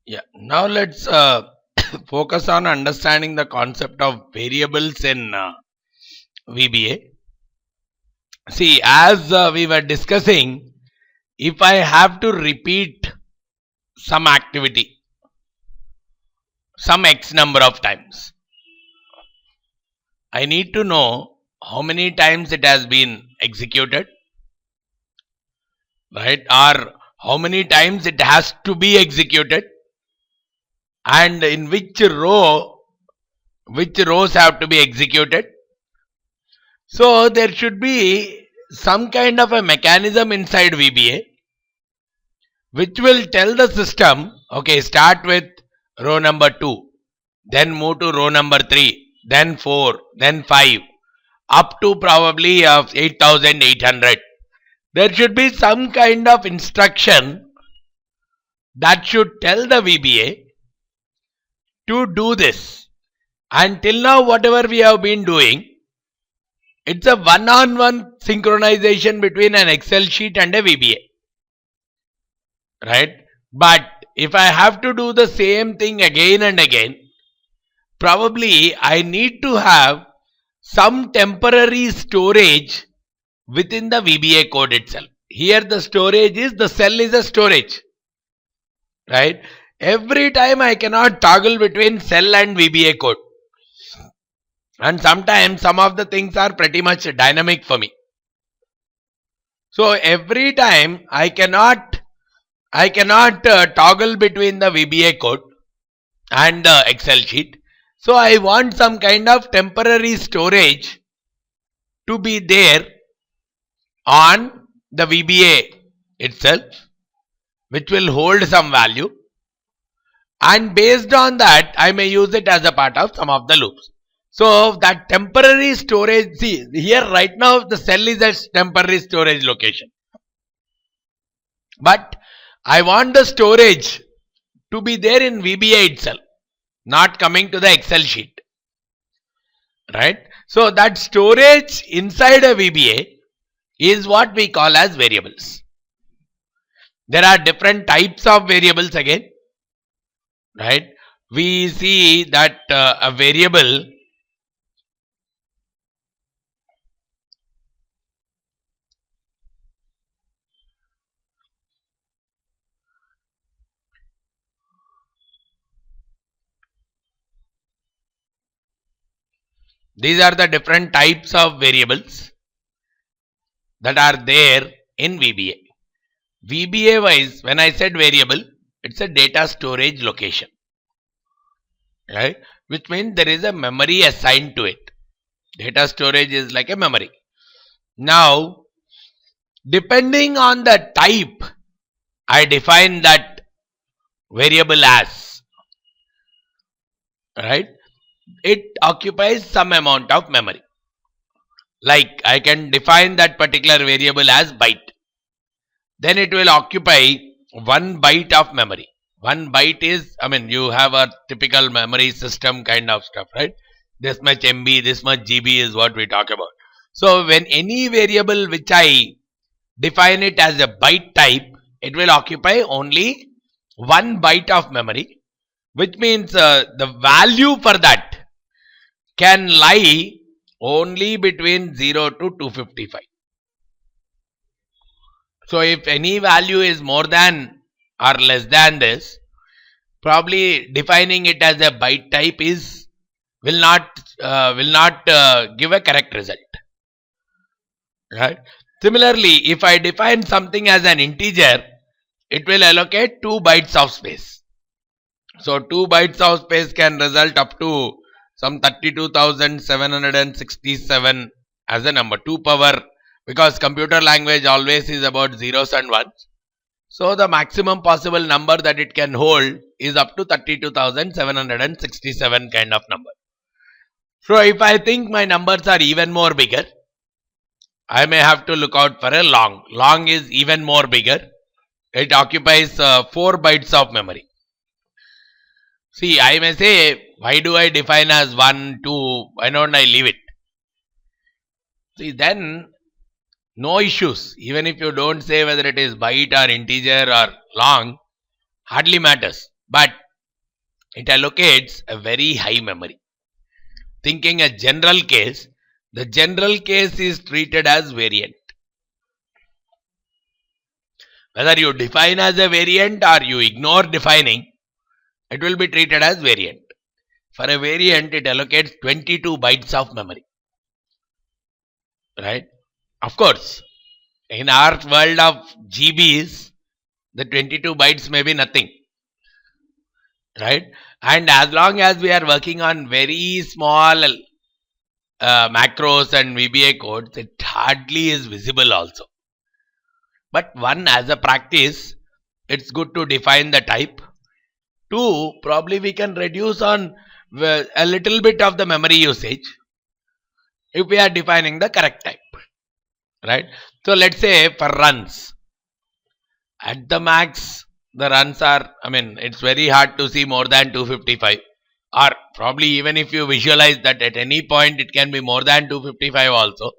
Yeah. Now let's focus on understanding the concept of variables in VBA. See, as we were discussing, if I have to repeat some activity some X number of times, I need to know how many times it has been executed, right? Or how many times it has to be executed, and in which rows have to be executed. So there should be some kind of a mechanism inside VBA which will tell the system, okay, start with row number 2, then move to row number 3, then 4, then 5, up to probably 8800. There should be some kind of instruction that should tell the VBA to do this. Until now, whatever we have been doing, it's a one-on-one synchronization between an Excel sheet and a VBA. Right? But if I have to do the same thing again and again, probably I need to have some temporary storage within the VBA code itself. Here the storage is, the cell is a storage. Right? Every time I cannot toggle between cell and VBA code. And sometimes some of the things are pretty much dynamic for me. So every time I cannot toggle between the VBA code and the Excel sheet. So I want some kind of temporary storage to be there on the VBA itself, which will hold some value, and based on that I may use it as a part of some of the loops. So that temporary storage, see here right now the cell is a temporary storage location, but I want the storage to be there in VBA itself, not coming to the Excel sheet. Right? So that storage inside a VBA is what we call as variables. There are different types of variables again. Right? We see that a variable these are the different types of variables that are there in VBA. VBA wise, when I said variable, it's a data storage location. Right? Which means there is a memory assigned to it. Data storage is like a memory. Now, depending on the type I define that variable as, right, it occupies some amount of memory. Like I can define that particular variable as byte. Then it will occupy 1 byte of memory. 1 byte is, you have a typical memory system kind of stuff, right? This much MB, this much GB is what we talk about. So when any variable which I define it as a byte type, it will occupy only 1 byte of memory, which means the value for that can lie only between 0 to 255. So if any value is more than or less than this, probably defining it as a byte type will not give a correct result. Right? Similarly, if I define something as an integer, it will allocate 2 bytes of space. So 2 bytes of space can result up to some 32,767 as a number, 2 power, because computer language always is about zeros and ones. So the maximum possible number that it can hold is up to 32,767 kind of number. So if I think my numbers are even more bigger, I may have to look out for a long. Long is even more bigger. It occupies 4 bytes of memory. See, I may say, why do I define as 1, 2, why don't I leave it? See, then no issues. Even if you don't say whether it is byte or integer or long, hardly matters. but it allocates a very high memory. Thinking a general case, the general case is treated as variant. Whether you define as a variant or you ignore defining, it will be treated as variant. For a variant, it allocates 22 bytes of memory. Right? Of course, in our world of GBs, the 22 bytes may be nothing. Right? And as long as we are working on very small macros and VBA codes, it hardly is visible also. But one, as a practice, it's good to define the type. Two, probably we can reduce on a little bit of the memory usage if we are defining the correct type. Right? So let's say for runs, at the max, the runs are, it's very hard to see more than 255. Or probably even if you visualize that at any point it can be more than 255 also.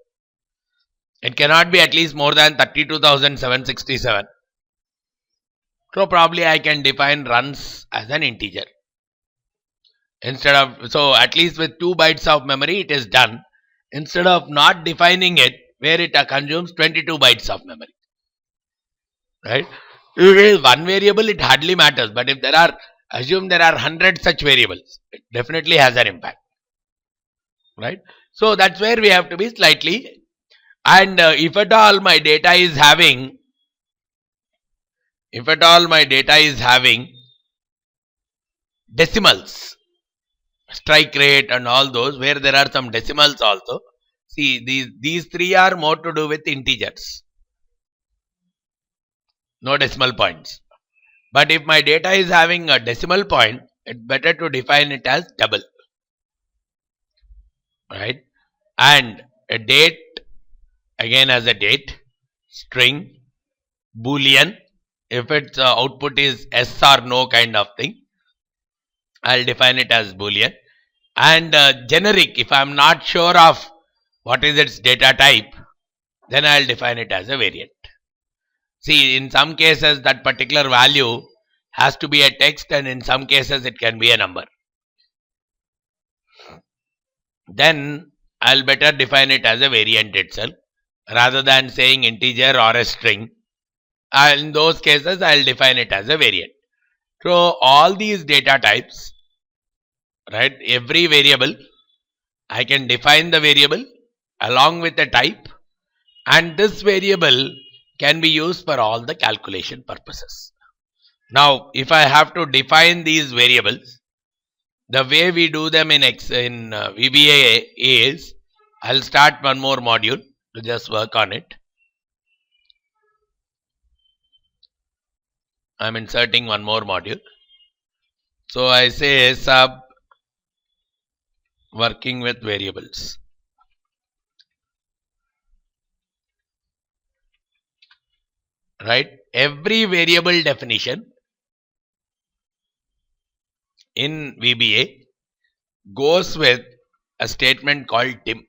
It cannot be at least more than 32,767. So probably I can define runs as an integer. So at least with 2 bytes of memory it is done. Instead of not defining it, where it consumes 22 bytes of memory. Right? If it is one variable, it hardly matters. But if assume there are 100 such variables, it definitely has an impact. Right? So that's where we have to be slightly. And if at all my data is having decimals, strike rate and all those, where there are some decimals also. See, these three are more to do with integers. No decimal points. But if my data is having a decimal point, it's better to define it as double. Right? And a date, again as a date, string, boolean, if its output is yes or no kind of thing, I'll define it as boolean. And generic, if I'm not sure of what is its data type, then I'll define it as a variant. See, in some cases that particular value has to be a text, and in some cases it can be a number. Then I'll better define it as a variant itself rather than saying integer or a string. In those cases I'll define it as a variant. So all these data types, right, every variable, I can define the variable along with the type, and this variable can be used for all the calculation purposes. Now, if I have to define these variables, the way we do them in VBA is, I'll start one more module to just work on it. I'm inserting one more module. So I say sub working with variables. Right? Every variable definition in VBA goes with a statement called dim.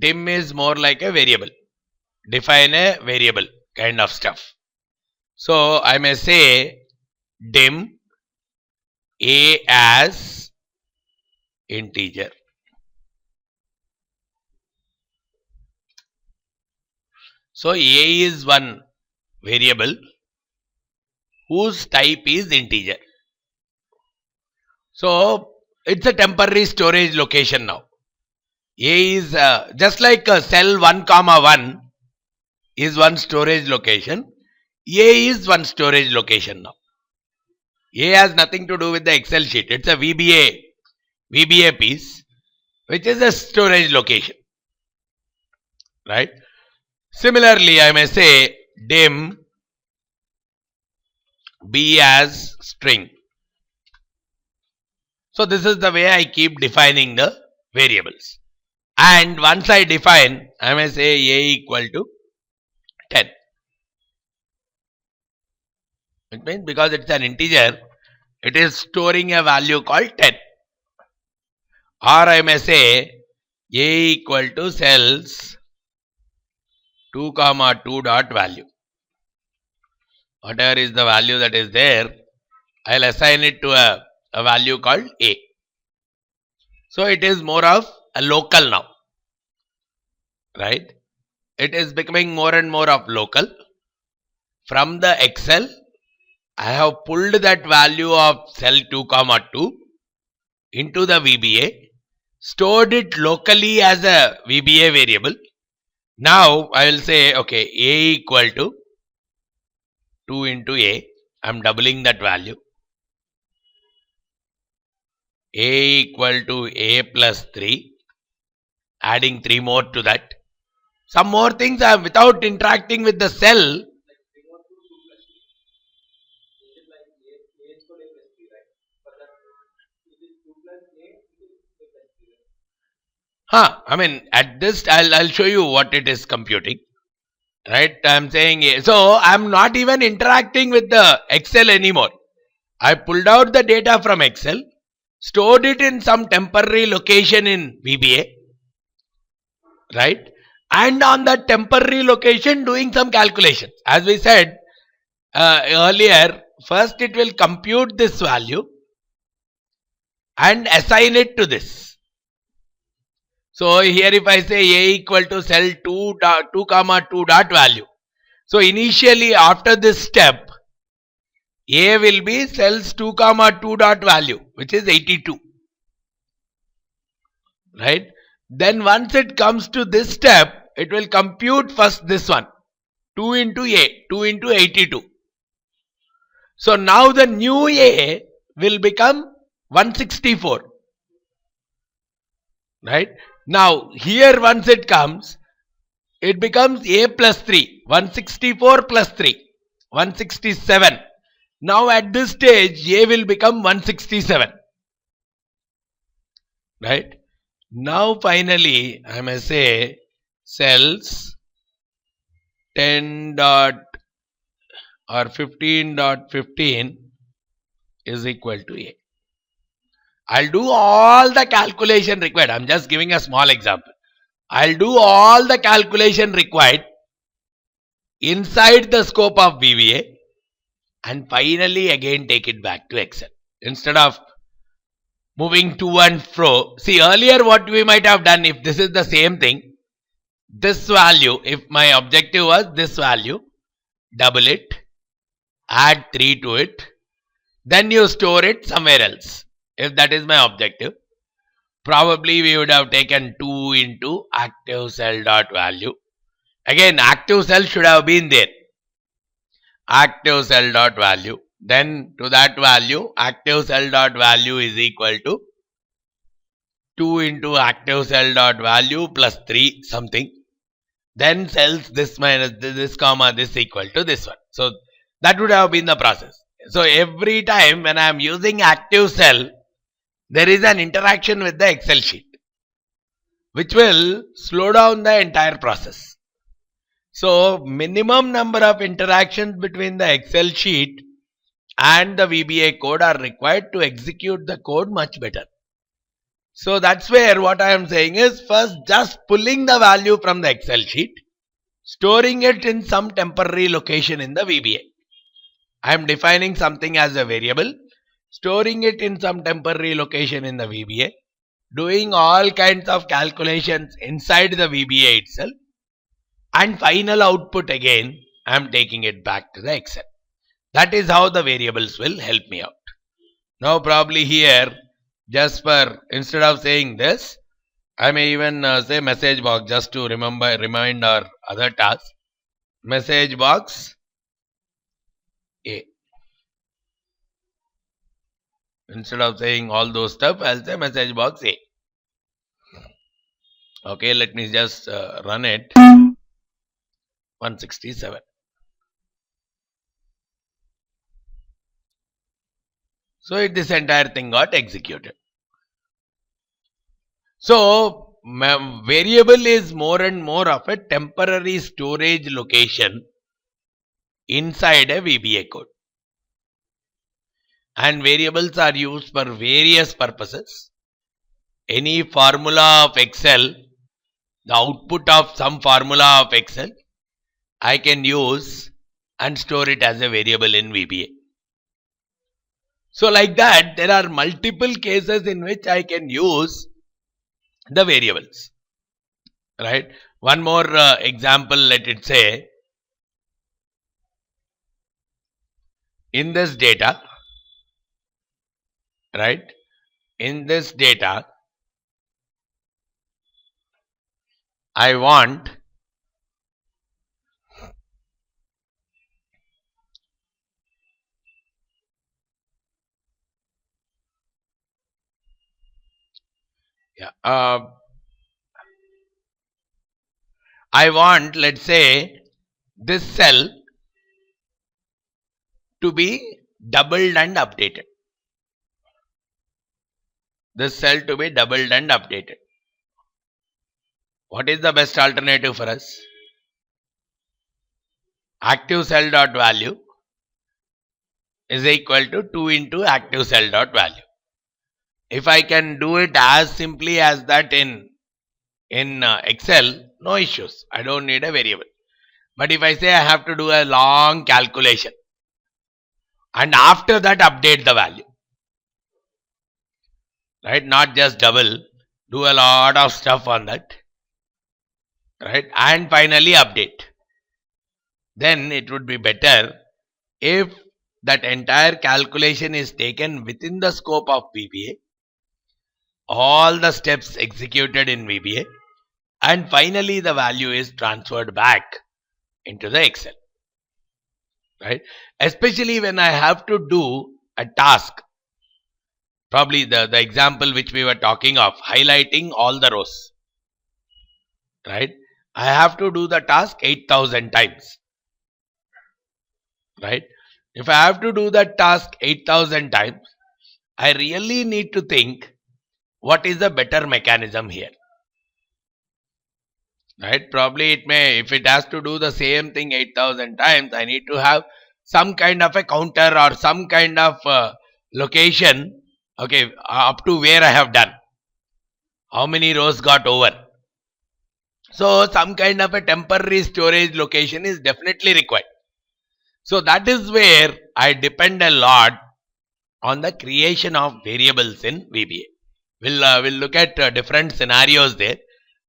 Dim is more like a variable. Define a variable kind of stuff. So I may say dim a as integer. So a is one variable whose type is integer. So it's a temporary storage location now. A is just like cell 1 comma 1 is one storage location. A is one storage location now. A has nothing to do with the Excel sheet. It's a VBA piece, which is a storage location. Right? Similarly, I may say dim b as string. So this is the way I keep defining the variables. And once I define, I may say a equal to 10. It means because it's an integer, it is storing a value called 10. Or I may say a equal to cells 2 comma 2 dot value. whatever is the value that is there, I'll assign it to a value called A. So it is more of a local now, right? It is becoming more and more of local. From the Excel, I have pulled that value of cell 2, 2 into the VBA, stored it locally as a VBA variable. Now I will say, okay, A equal to 2 into A. I'm doubling that value. A equal to A plus 3. Adding 3 more to that. Some more things I without interacting with the cell. I mean, at this, I'll show you what it is computing. Right? I'm saying, so I'm not even interacting with the Excel anymore. I pulled out the data from Excel, stored it in some temporary location in VBA, right? And on that temporary location doing some calculations. As we said earlier, first it will compute this value and assign it to this. So here if I say A equal to cell 2 comma 2 dot value. So initially after this step, A will be cells 2 comma 2 dot value, which is 82. Right? Then once it comes to this step, it will compute first this one. 2 into A, 2 into 82. So now the new A will become 164. Right? Now here once it comes, it becomes A plus 3. 164 plus 3. 167. Now at this stage, A will become 167. Right? Now finally, I may say cells 10 dot or 15.15 is equal to A. I'll do all the calculation required. I'm just giving a small example. I'll do all the calculation required inside the scope of VBA and finally again take it back to Excel. Instead of moving to and fro. See, earlier what we might have done, if this is the same thing, this value, if my objective was this value, double it, add 3 to it, then you store it somewhere else. If that is my objective, probably we would have taken 2 into active cell dot value. Again, active cell should have been there. Active cell dot value. Then to that value, active cell dot value is equal to 2 into active cell dot value plus 3 something. Then cells this minus this comma this equal to this one. So that would have been the process. So every time when I am using active cell, there is an interaction with the Excel sheet, which will slow down the entire process. So minimum number of interactions between the Excel sheet and the VBA code are required to execute the code much better. So that's where what I am saying is first just pulling the value from the Excel sheet, storing it in some temporary location in the VBA. I am defining something as a variable, storing it in some temporary location in the VBA, doing all kinds of calculations inside the VBA itself, and final output again I am taking it back to the Excel. That is how the variables will help me out. Now probably here, just for instead of saying this, I may even say message box just to remind our other tasks. Message box A. Instead of saying all those stuff, I'll say message box A. Okay, let me just run it. 167. So this entire thing got executed. So variable is more and more of a temporary storage location inside a VBA code. And variables are used for various purposes. Any formula of Excel, the output of some formula of Excel, I can use and store it as a variable in VBA. So like that, there are multiple cases in which I can use the variables, right? One more example, let it say, in this data, right? In this data, I want I want, let's say, this cell to be doubled and updated. This cell to be doubled and updated. What is the best alternative for us? Active cell dot value is equal to 2 into active cell dot value. If I can do it as simply as that in Excel, no issues. I don't need a variable. But if I say I have to do a long calculation and after that update the value, right? Not just double, do a lot of stuff on that, right? And finally update. Then it would be better if that entire calculation is taken within the scope of VBA, all the steps executed in VBA, and finally the value is transferred back into the Excel, right? Especially when I have to do a task, probably the example which we were talking of, highlighting all the rows, right? I have to do the task 8,000 times, right? If I have to do that task 8,000 times, I really need to think what is the better mechanism here, right? Probably it may, if it has to do the same thing 8,000 times, I need to have some kind of a counter or some kind of location, okay, up to where I have done, how many rows got over. So some kind of a temporary storage location is definitely required. So that is where I depend a lot on the creation of variables in VBA. We'll look at different scenarios there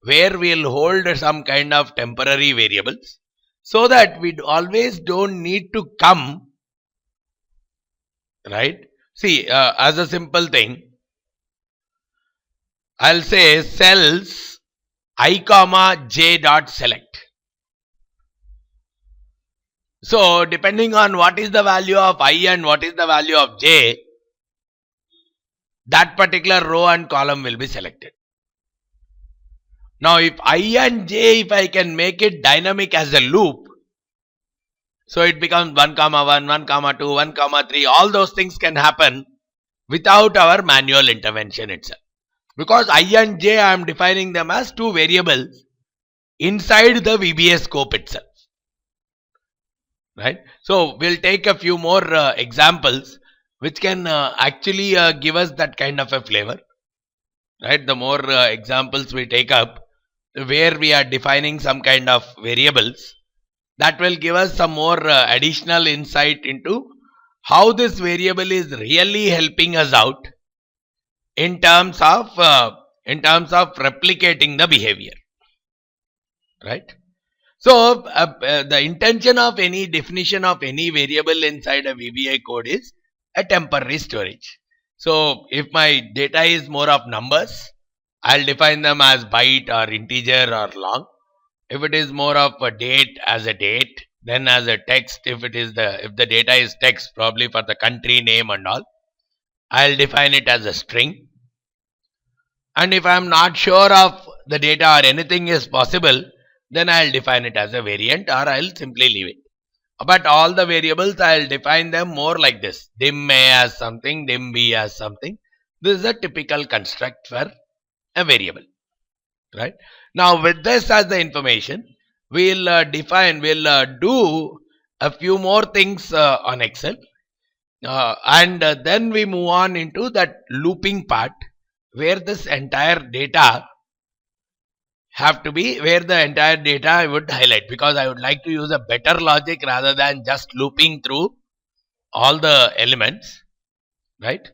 where we'll hold some kind of temporary variables so that we always don't need to come, right? See, as a simple thing, I'll say cells I comma j dot select. So depending on what is the value of I and what is the value of j, that particular row and column will be selected. Now if I and j, if I can make it dynamic as a loop, so it becomes 1 comma 1, 1 comma 2, 1 comma 3, all those things can happen without our manual intervention itself. Because I and j, I am defining them as two variables inside the VBA scope itself, right? So we'll take a few more examples which can actually give us that kind of a flavor, right? The more examples we take up where we are defining some kind of variables, that will give us some more additional insight into how this variable is really helping us out in terms of replicating the behavior, right? So the intention of any definition of any variable inside a VBA code is a temporary storage. So if my data is more of numbers, I'll define them as byte or integer or long. If it is more of a date, as a date, then as a text. If the data is text, probably for the country name and all, I'll define it as a string. And if I'm not sure of the data or anything is possible, then I'll define it as a variant or I'll simply leave it. But all the variables, I'll define them more like this: dim a as something, dim b as something. This is a typical construct for a variable, right? Now with this as the information, we'll do a few more things on Excel, and then we move on into that looping part where this entire data have to be where the entire data I would highlight, because I would like to use a better logic rather than just looping through all the elements, right?